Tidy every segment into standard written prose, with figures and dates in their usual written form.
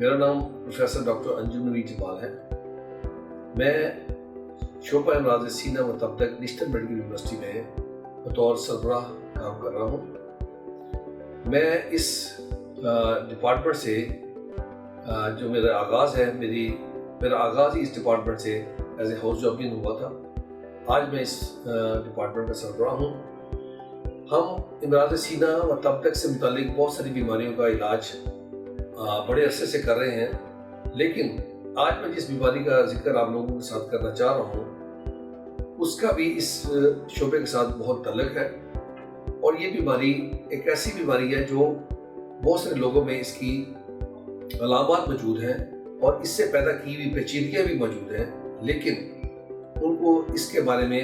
मेरा नाम professor doctor Anjum Naveed Jamal है। मैं शोबा अमराज सीना व तब तक नेशनल मेडिकल यूनिवर्सिटी में बतौर सरबराह काम कर रहा हूँ। मैं इस डिपार्टमेंट से जो मेरा आगाज़ है, मेरा आगाज़ ही इस डिपार्टमेंट से एज ए हाउस जॉबिंग हुआ था। आज मैं इस डिपार्टमेंट का सरबराह हूँ। हम अमराज सीना व तब तक से मुतालिक बहुत सारी बीमारियों का इलाज बड़े अरसे से कर रहे हैं, लेकिन आज मैं जिस बीमारी का जिक्र आप लोगों के साथ करना चाह रहा हूँ उसका भी इस शोबे के साथ बहुत ताल्लुक है। और ये बीमारी एक ऐसी बीमारी है जो बहुत सारे लोगों में इसकी अलामात मौजूद हैं और इससे पैदा की हुई पेचीदगियाँ भी मौजूद हैं, लेकिन उनको इसके बारे में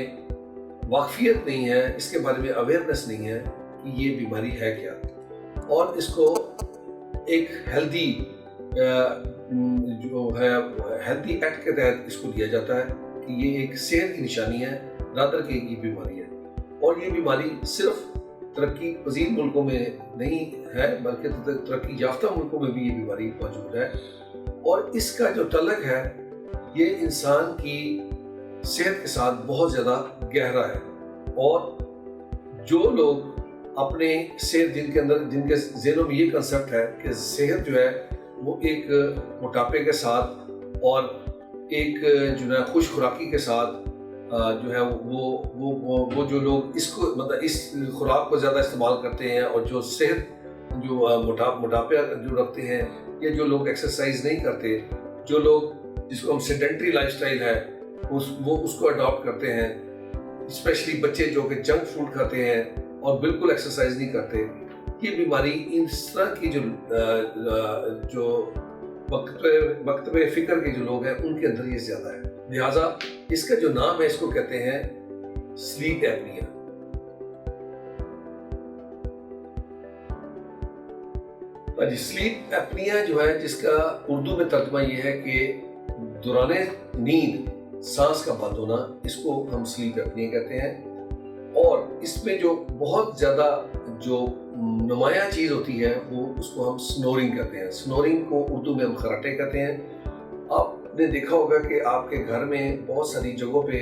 वाकफियत नहीं है, इसके बारे में अवेयरनेस नहीं है कि ये बीमारी है क्या, और इसको एक हेल्दी हेल्दी एक्ट के तहत इसको लिया जाता है कि ये एक सेहत की निशानी है, रादर कि ये बीमारी है। और ये बीमारी सिर्फ तरक्की पजीर मुल्कों में नहीं है बल्कि तरक्की याफ्ता मुल्कों में भी ये बीमारी मौजूद है। और इसका जो तल्लुक है ये इंसान की सेहत के साथ बहुत ज़्यादा गहरा है। और जो लोग अपने सेहत जिनके ज़हनों में ये कंसेप्ट है कि सेहत जो है वो एक मोटापे के साथ और एक जो है खुश खुराकी के साथ जो है वो जो लोग इसको मतलब इस खुराक को ज़्यादा इस्तेमाल करते हैं और जो सेहत जो मोटापे जो रखते हैं, या जो लोग एक्सरसाइज नहीं करते, जो लोग जिसको हम सेडेंट्री लाइफस्टाइल है वो उसको अडॉप्ट करते हैं, स्पेशली बच्चे जो कि जंक फूड खाते हैं और बिल्कुल एक्सरसाइज नहीं करते, ये बीमारी इस तरह की जो वक्त में फिक्र के जो लोग हैं उनके अंदर ये ज़्यादा है। लिहाजा इसका जो नाम है इसको कहते हैं स्लीप एपनिया। स्लीप एपनिया जो है, जिसका उर्दू में तर्जुमा ये है कि दौराने नींद सांस का बंद होना, इसको हम स्लीप एपनिया कहते हैं। और इसमें जो बहुत ज़्यादा जो नुमाया चीज़ होती है वो उसको हम स्नोरिंग कहते हैं। स्नोरिंग को उर्दू में हम खराटे कहते हैं। आपने देखा होगा कि आपके घर में बहुत सारी जगहों पे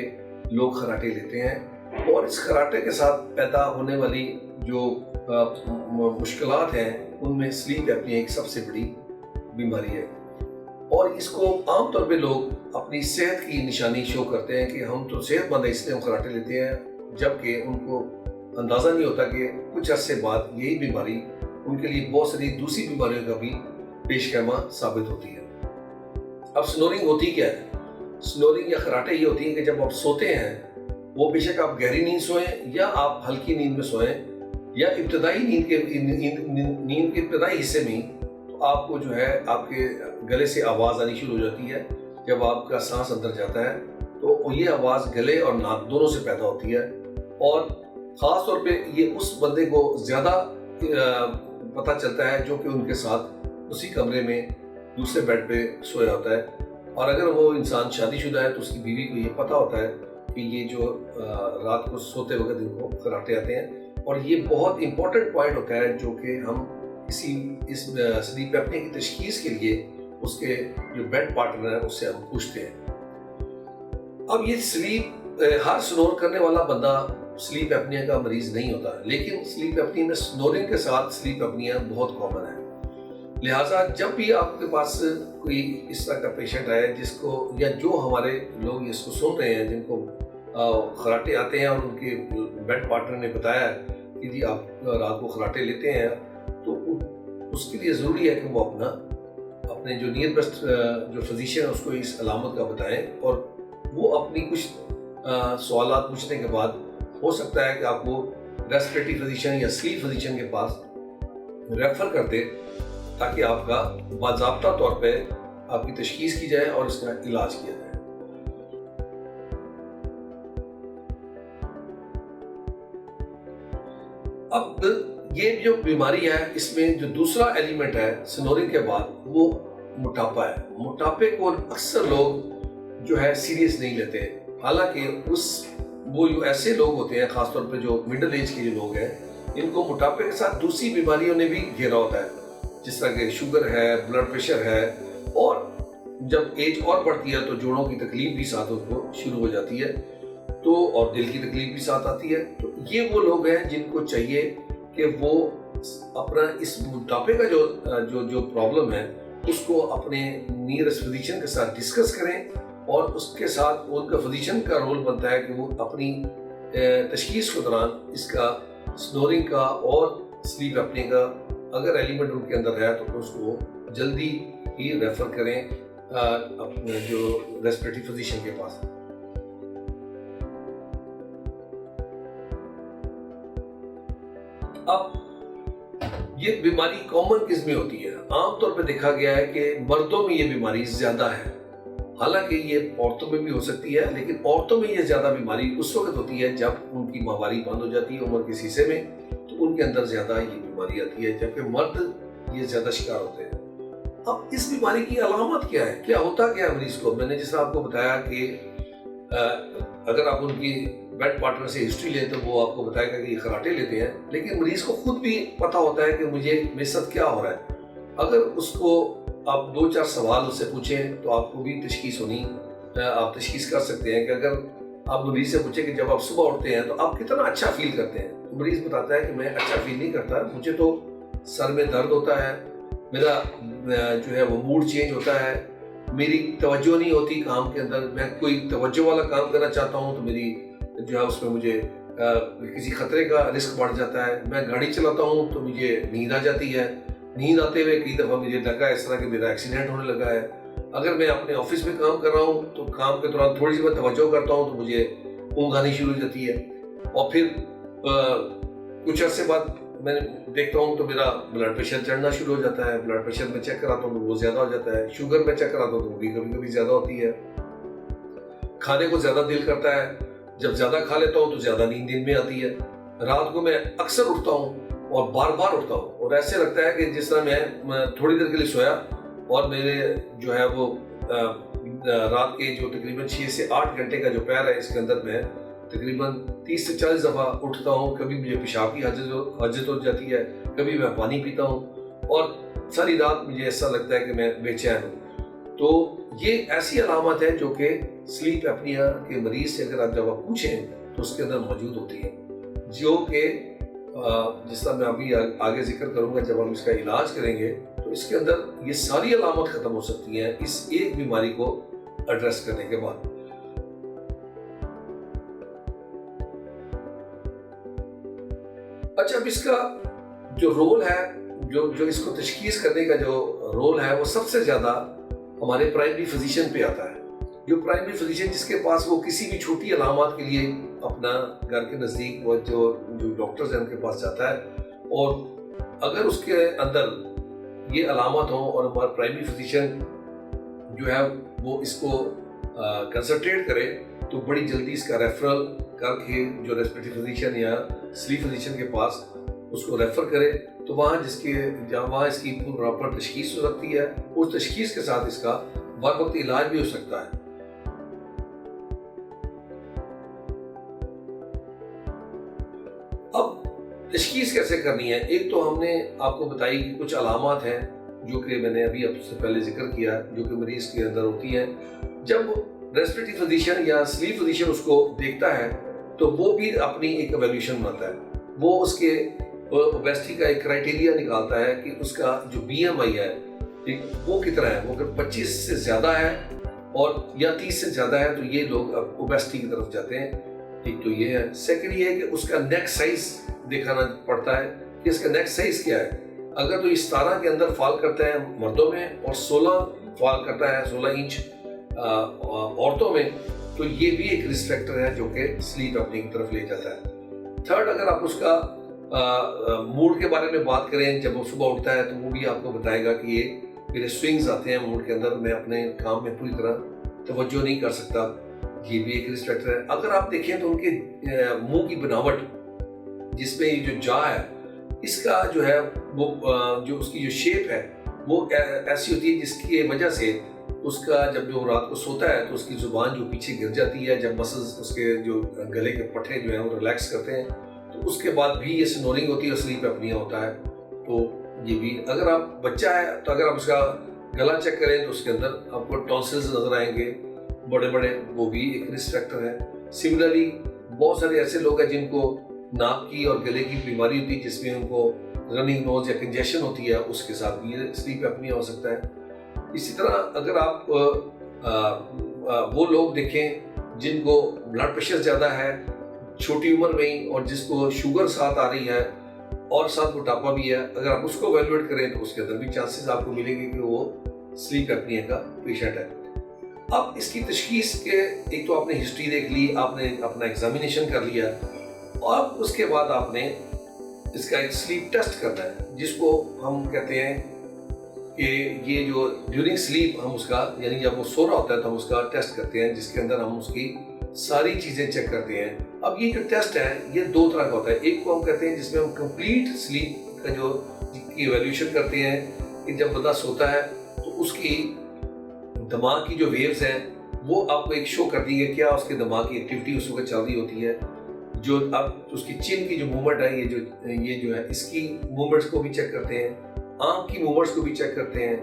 लोग खराटे लेते हैं, और इस खराटे के साथ पैदा होने वाली जो मुश्किलात हैं उनमें स्लीप एपनिया एक सबसे बड़ी बीमारी है। और इसको आमतौर पे लोग अपनी सेहत की निशानी शो करते हैं कि हम तो सेहतमंद है इसलिए हम खराटे लेते हैं, जबकि उनको अंदाज़ा नहीं होता कि कुछ अरसे बाद यही बीमारी उनके लिए बहुत सारी दूसरी बीमारियों का भी पेशखैमा साबित होती है। अब स्नोरिंग होती क्या है? स्नोरिंग या खराटे ये होती है कि जब आप सोते हैं, वो बेशक आप गहरी नींद सोएं या आप हल्की नींद में सोएं या इब्तदाई नींद के इब्तदाई हिस्से में, तो आपको जो है आपके गले से आवाज़ आनी शुरू हो जाती है। जब आपका सांस अंदर जाता है तो ये आवाज़ गले और नाक दोनों से पैदा होती है, और ख़ास तौर पे ये उस बंदे को ज़्यादा पता चलता है जो कि उनके साथ उसी कमरे में दूसरे बेड पे सोया होता है। और अगर वो इंसान शादीशुदा है तो उसकी बीवी को ये पता होता है कि ये जो रात को सोते वक्त इनको खराटे आते हैं। और ये बहुत इंपॉर्टेंट पॉइंट होता है जो कि हम किसी इस स्लीप एपनिया की तशखीस के लिए उसके जो बेड पार्टनर है उससे हम पूछते हैं। अब ये हर स्नोर करने वाला बंदा स्लीप एपनिया का मरीज नहीं होता, लेकिन स्लीप एपनिया में स्नोरिंग के साथ स्लीप एपनिया बहुत कॉमन है। लिहाजा जब भी आपके पास कोई इस तरह का पेशेंट आए जिसको, या जो हमारे लोग इसको सुन रहे हैं जिनको खराटे आते हैं और उनके बेड पार्टनर ने बताया कि जी आप रात को खराटे लेते हैं, तो उसके लिए ज़रूरी है कि वो अपने जो नियर बेस्ट जो फिजिशियन है उसको इस अलामत का बताएं, और वो अपनी कुछ सवालात पूछने के बाद हो सकता है कि आपको रेस्पिरेटरी फिजिशियन या स्लीप फिजिशियन के पास रेफर कर दे, ताकि आपका बाज़ाब्ता तौर पे आपकी तशखीस की जाए और इसका इलाज किया जाए। अब ये जो बीमारी है इसमें जो दूसरा एलिमेंट है स्नोरिंग के बाद वो मोटापा है। मोटापे को अक्सर लोग जो है सीरियस नहीं लेते, हालांकि वो ऐसे लोग होते हैं खासतौर पे जो मिडिल एज के जो लोग हैं, इनको मोटापे के साथ दूसरी बीमारियों ने भी घेरा होता है, जिस तरह के शुगर है, ब्लड प्रेशर है, اور جب ایج اور بڑھتی ہے تو جوڑوں کی تکلیف بھی ساتھ اس کو شروع ہو جاتی ہے، تو اور دل کی تکلیف بھی ساتھ آتی ہے۔ تو یہ وہ لوگ ہیں جن کو چاہیے کہ وہ اپنا اس موٹاپے کا جو پرابلم ہے اس کو اپنے نیئرسٹ فزیشین کے ساتھ ڈسکس کریں، اور اس کے ساتھ ان کا فزیشین کا رول بنتا ہے کہ وہ اپنی تشخیص کے دوران اس کا سنورنگ کا اور سلیپ اپنے کا اگر ایلیمنٹ ان کے اندر ہے تو اس کو جلدی ہی ریفر کریں اپنے جو ریسپریٹری فزیشین کے پاس۔ اب یہ بیماری کامن کس میں ہوتی ہے؟ عام طور پہ دیکھا گیا ہے کہ مردوں میں یہ بیماری زیادہ ہے، حالانکہ یہ عورتوں میں بھی ہو سکتی ہے، لیکن عورتوں میں یہ زیادہ بیماری اس وقت ہوتی ہے جب ان کی ماہواری بند ہو جاتی ہے عمر کے سیسے میں، تو ان کے اندر زیادہ یہ بیماری آتی ہے، جبکہ مرد یہ زیادہ شکار ہوتے ہیں۔ اب اس بیماری کی علامات کیا ہے؟ کیا ہوتا کیا ہے مریض کو؟ میں نے جس طرح آپ کو بتایا کہ اگر آپ ان کی بیڈ پارٹنر سے ہسٹری لیں تو وہ آپ کو بتائے گا کہ یہ خراٹے لیتے ہیں، لیکن مریض کو خود بھی پتا ہوتا ہے کہ مجھے میرے ساتھ کیا ہو رہا ہے۔ اگر اس کو آپ 2-4 سوال اس سے پوچھیں تو آپ کو بھی تشخیص آپ تشخیص کر سکتے ہیں کہ اگر آپ مریض سے پوچھیں کہ جب آپ صبح اٹھتے ہیں تو آپ کتنا اچھا فیل کرتے ہیں، تو مریض بتاتا ہے کہ میں اچھا فیل نہیں کرتا، مجھے تو سر میں درد ہوتا ہے، میرا جو ہے وہ موڈ چینج ہوتا ہے، میری توجہ نہیں ہوتی کام کے اندر، میں کوئی توجہ والا کام کرنا چاہتا ہوں تو میری جو ہے اس میں مجھے کسی خطرے کا رسک بڑھ جاتا ہے، میں گاڑی چلاتا ہوں تو مجھے نیند آ جاتی ہے، نیند آتے ہوئے کئی دفعہ مجھے لگا اس طرح کہ میرا ایکسیڈنٹ ہونے لگا ہے، اگر میں اپنے آفس میں کام کر رہا ہوں تو کام کے دوران تھوڑی سی میں توجہ کرتا ہوں تو مجھے اونگ آنی شروع ہو جاتی ہے، اور پھر کچھ عرصے بعد میں دیکھتا ہوں تو میرا بلڈ پریشر چڑھنا شروع ہو جاتا ہے، بلڈ پریشر میں چیک کراتا ہوں تو وہ زیادہ ہو جاتا ہے، شوگر میں چیک کراتا ہوں تو وہ بھی کبھی کبھی زیادہ ہوتی ہے، کھانے کو زیادہ دل کرتا ہے، جب زیادہ کھا لیتا ہوں تو زیادہ نیند میں آتی ہے، رات کو میں اکثر اٹھتا ہوں اور بار بار اٹھتا ہوں، اور ایسے لگتا ہے کہ جس طرح میں تھوڑی دیر کے لیے سویا اور میرے جو ہے وہ رات کے جو تقریباً 6 سے 8 گھنٹے کا جو پیر ہے اس کے اندر میں تقریباً 30 سے 40 دفعہ اٹھتا ہوں، کبھی مجھے پیشاب کی حاجت ہو جاتی ہے، کبھی میں پانی پیتا ہوں، اور ساری رات مجھے ایسا لگتا ہے کہ میں بے چین ہوں۔ تو یہ ایسی علامات ہیں جو کہ سلیپ اپنیا کے مریض سے اگر آپ جب آپ پوچھیں تو اس کے اندر موجود ہوتی ہیں، جو کہ جس طرح میں ابھی آگے ذکر کروں گا جب ہم اس کا علاج کریں گے تو اس کے اندر یہ ساری علامات ختم ہو سکتی ہیں اس ایک بیماری کو ایڈریس کرنے کے بعد۔ اچھا، اب اس کا جو رول ہے، جو اس کو تشخیص کرنے کا جو رول ہے وہ سب سے زیادہ ہمارے پرائمری فزیشین پہ آتا ہے۔ جو پرائمری فزیشین جس کے پاس وہ کسی بھی چھوٹی علامات کے لیے اپنا گھر کے نزدیک وہ جو ڈاکٹرز ہیں ان کے پاس جاتا ہے، اور اگر اس کے اندر یہ علامات ہوں اور ہمارا پرائمری فزیشین جو ہے وہ اس کو کنسنٹریٹ کرے تو بڑی جلدی اس کا ریفرل کر کے جو ریسپریٹری فزیشین یا سلیپ فزیشین کے پاس اس کو ریفر کرے تو وہاں وہاں اس کی پراپر تشخیص ہو سکتی ہے، اس تشخیص کے ساتھ اس کا بر وقت علاج بھی ہو سکتا ہے۔ اب تشخیص کیسے کرنی ہے؟ ایک تو ہم نے آپ کو بتائی کہ کچھ علامات ہیں جو کہ میں نے ابھی آپ سے پہلے ذکر کیا جو کہ مریض کے اندر ہوتی ہیں۔ جب ریسپریٹری فزیشین یا سلیپ فزیشین اس کو دیکھتا ہے تو وہ بھی اپنی ایک ایویلویشن بناتا ہے، وہ اس کے اوبیسٹی کا ایک کرائٹیریا نکالتا ہے کہ اس کا جو BMI ہے وہ کتنا ہے، وہ اگر 25 سے زیادہ ہے اور یا 30 سے زیادہ ہے تو یہ لوگ اب اوبیسٹی کی طرف جاتے ہیں۔ ایک تو یہ ہے، سیکنڈ یہ ہے کہ اس کا نیک سائز دکھانا پڑتا ہے کہ اس کا نیک سائز کیا ہے، اگر تو 17 کے اندر فال کرتا ہے مردوں میں اور 16 فال کرتا ہے 16 انچ عورتوں میں تو یہ بھی ایک رسک فیکٹر ہے جو کہ سلیپ اپنی کی طرف لے جاتا ہے۔ تھرڈ، اگر آپ اس کا موڈ کے بارے میں بات کریں، جب وہ صبح اٹھتا ہے تو وہ بھی آپ کو بتائے گا کہ یہ میرے سوئنگز آتے ہیں موڈ کے اندر، میں اپنے کام میں پوری طرح توجہ نہیں کر سکتا، یہ بھی ایک رسک فیکٹر ہے۔ اگر آپ دیکھیں تو ان کے منہ کی بناوٹ جس میں یہ جو جا ہے اس کا جو ہے وہ جو اس کی جو شیپ ہے وہ ایسی ہوتی ہے جس کی وجہ سے اس کا جب جو رات کو سوتا ہے تو اس کی زبان جو پیچھے گر جاتی ہے، جب مسلز اس کے جو گلے کے پٹھے جو ہیں وہ ریلیکس کرتے ہیں تو اس کے بعد بھی یہ سنورنگ ہوتی ہے اور سلیپ اپنیا ہوتا ہے۔ تو یہ بھی، اگر آپ بچہ ہے تو اگر آپ اس کا गला चेक करें तो उसके अंदर आपको टॉन्सिल्स नजर आएंगे बड़े बड़े, वो भी एक रिस्क फैक्टर है। सिमिलरली बहुत सारे ऐसे लोग हैं जिनको नाक की और गले की बीमारी होती है, जिसमें उनको रनिंग नोज या कंजेशन होती है, उसके साथ भी ये स्लीप एपनिया हो सकता है। इसी तरह अगर आप वो लोग देखें जिनको ब्लड प्रेशर ज़्यादा है छोटी उम्र में ही, और जिसको शुगर साथ आ रही है और साथ मोटापा भी है, अगर आप उसको एवेलुएट करें तो उसके अंदर भी चांसेस आपको मिलेंगे कि वो स्लीप एपनिया का पेशेंट है। अब इसकी तशखीस के एक तो आपने हिस्ट्री देख ली, आपने अपना एग्जामिनेशन कर लिया, और उसके बाद आपने इसका एक स्लीप टेस्ट करना है, जिसको हम कहते हैं कि ये जो ड्यूरिंग स्लीप हम उसका, यानी जब वो सो रहा होता है तो हम उसका टेस्ट करते हैं, जिसके अंदर हम उसकी सारी चीज़ें चेक करते हैं। अब ये जो टेस्ट है ये दो तरह का होता है। एक को हम कहते हैं जिसमें हम कंप्लीट स्लीप का जो की इवैल्यूएशन करते हैं कि जब बंदा सोता है तो उसकी दिमाग की जो वेव्स हैं वो आपको एक शो कर दी है, क्या उसके दिमाग की एक्टिविटी उस वक्त चल रही होती है। जो अब उसकी चिन की जो मूवमेंट है, ये जो है इसकी मूवमेंट्स को भी चेक करते हैं, आंख की मूवमेंट्स को भी चेक करते हैं,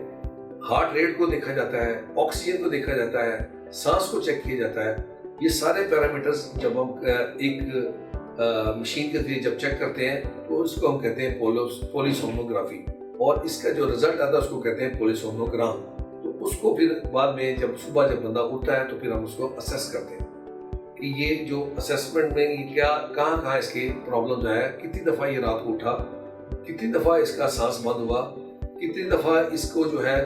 हार्ट रेट को देखा जाता है, ऑक्सीजन को देखा जाता है, सांस को चेक किया जाता है। ये सारे पैरामीटर्स जब हम एक मशीन के जरिए जब चेक करते हैं तो उसको हम कहते हैं पॉलीसोमनोग्राफी, और इसका जो रिजल्ट आता है उसको कहते हैं पॉलीसोमनोग्राम। तो उसको फिर बाद में जब सुबह जब बंदा उठता है तो फिर हम उसको असेस करते हैं कि ये जो असेसमेंट में ये क्या कहाँ इसके प्रॉब्लम आया, कितनी दफ़ा ये रात को उठा, कितनी दफ़ा इसका सांस बंद हुआ, कितनी दफ़ा इसको जो है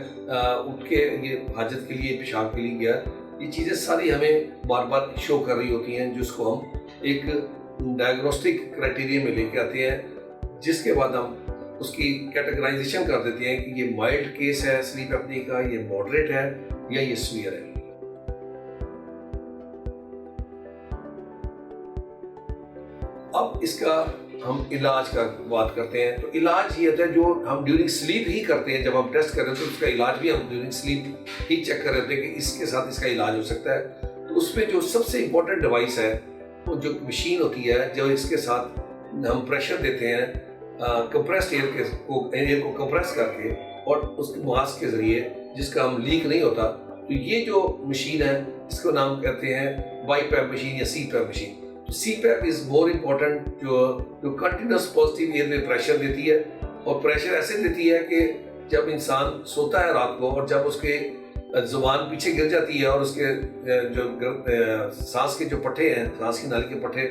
उठ के ये हाजत के लिए पेशाब के लिए गया। ये चीज़ें सारी हमें बार बार शो कर रही होती हैं, जिसको हम एक डायग्नोस्टिक क्राइटेरिया में लेके आते हैं, जिसके बाद हम उसकी कैटेगराइजेशन कर देते हैं कि ये माइल्ड केस है स्लीप एपनी का, ये मॉडरेट है या ये सीवियर है। अब इसका हम इलाज का बात करते हैं, तो इलाज ये होता है जो हम ड्यूरिंग स्लीप ही करते हैं। जब हम टेस्ट कर रहे हैं तो उसका इलाज भी हम ड्यूरिंग स्लीप ही चेक कर रहे हैं कि इसके साथ इसका इलाज हो सकता है। तो उसमें जो सबसे इम्पोर्टेंट डिवाइस है वो जो मशीन होती है, जो इसके साथ हम प्रेशर देते हैं कंप्रेस्ड एयर को कंप्रेस करके और उसके मास्क के जरिए, जिसका हम लीक नहीं होता। तो ये जो मशीन है इसको नाम कहते हैं बाईपैप मशीन या सीपैप मशीन। तो सीपैप इज मोर इम्पोर्टेंट, जो कंटिन्यूस पॉजिटिव एयर में प्रेशर देती है, और प्रेशर ऐसे देती है कि जब इंसान सोता है रात को और जब उसके जुबान पीछे गिर जाती है और उसके जो सांस के जो पट्टे हैं, सांस की नाली के पट्टे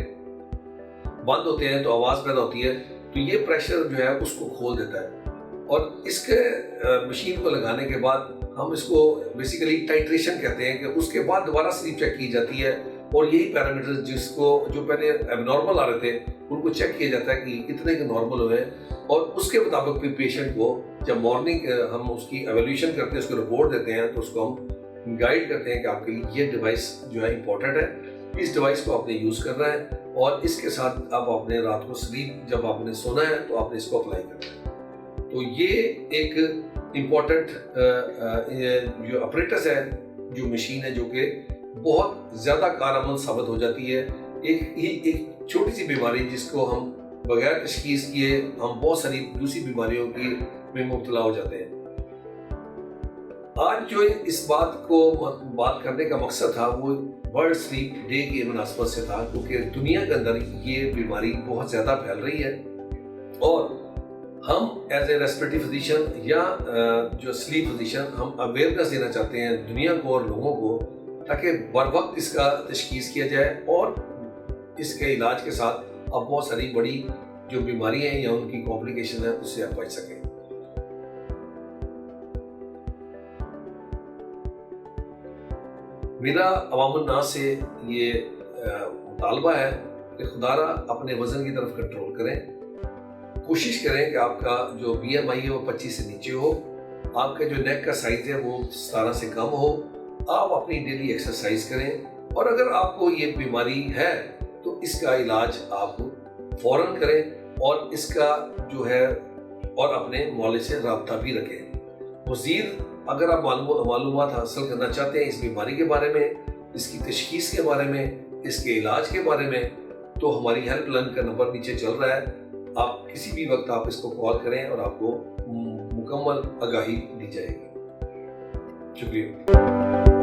बंद होते हैं तो आवाज़ पैदा होती है, तो ये प्रेशर जो है उसको खोल देता है। और इसके मशीन को लगाने के बाद हम इसको बेसिकली टाइट्रेशन कहते हैं कि उसके बाद दोबारा स्लीप चेक की जाती है, और यही पैरामीटर्स जिसको जो पहले एबनॉर्मल आ रहे थे उनको चेक किया जाता है कि कितने के नॉर्मल हुए, और उसके मुताबिक फिर पेशेंट को जब मॉर्निंग हम उसकी एवेल्यूशन करते हैं, उसको रिपोर्ट देते हैं, तो उसको हम गाइड करते हैं कि आपके लिए ये डिवाइस जो है इम्पोर्टेंट है, इस डिवाइस को आपने यूज़ करना है, और इसके साथ आप अपने रात को स्लीप जब आपने सोना है तो आपने इसको अप्लाई करना है। तो ये एक इम्पोर्टेंट जो अपरेटस है, जो मशीन है, जो कि बहुत ज़्यादा कारआमद साबित हो जाती है। एक छोटी सी बीमारी जिसको हम बगैर तशखीस किए हम बहुत सारी दूसरी बीमारियों की में मुब्तला हो जाते हैं। आज जो इस बात करने का मकसद था वो वर्ल्ड स्लीप डे की मुनासबत से था, क्योंकि दुनिया के अंदर ये बीमारी बहुत ज़्यादा फैल रही है, और हम एज ए रेस्पिरेटरी फिजिशियन या जो स्लीप फिजिशियन हम अवेयरनेस देना चाहते हैं दुनिया को और लोगों को, ताकि बर वक्त इसका तशखीस किया जाए और इसके इलाज के साथ अब बहुत सारी बड़ी जो बीमारियां हैं या उनकी कॉम्प्लिकेशन है उससे आप बच सकें। मेरा अवामुन्नास से ये मुतालबा है कि खुदारा अपने वज़न की तरफ कंट्रोल करें, कोशिश करें कि आपका जो BMI है वो 25 से नीचे हो, आपका जो नेक का साइज़ है वो 17 से कम हो, आप अपनी डेली एक्सरसाइज करें, और अगर आपको ये बीमारी है तो इसका इलाज आप फौरन करें, और इसका जो है और अपने मौले से रब्ता भी रखें। मज़ीद अगर आप मालूमात हासिल करना चाहते हैं इस बीमारी के बारे में, इसकी तशखीस के बारे में, इसके इलाज के बारे में, तो हमारी हेल्पलाइन का नंबर नीचे चल रहा है, आप किसी भी वक्त आप इसको कॉल करें और आपको मुकम्मल आगाही दी जाएगी। شکریہ.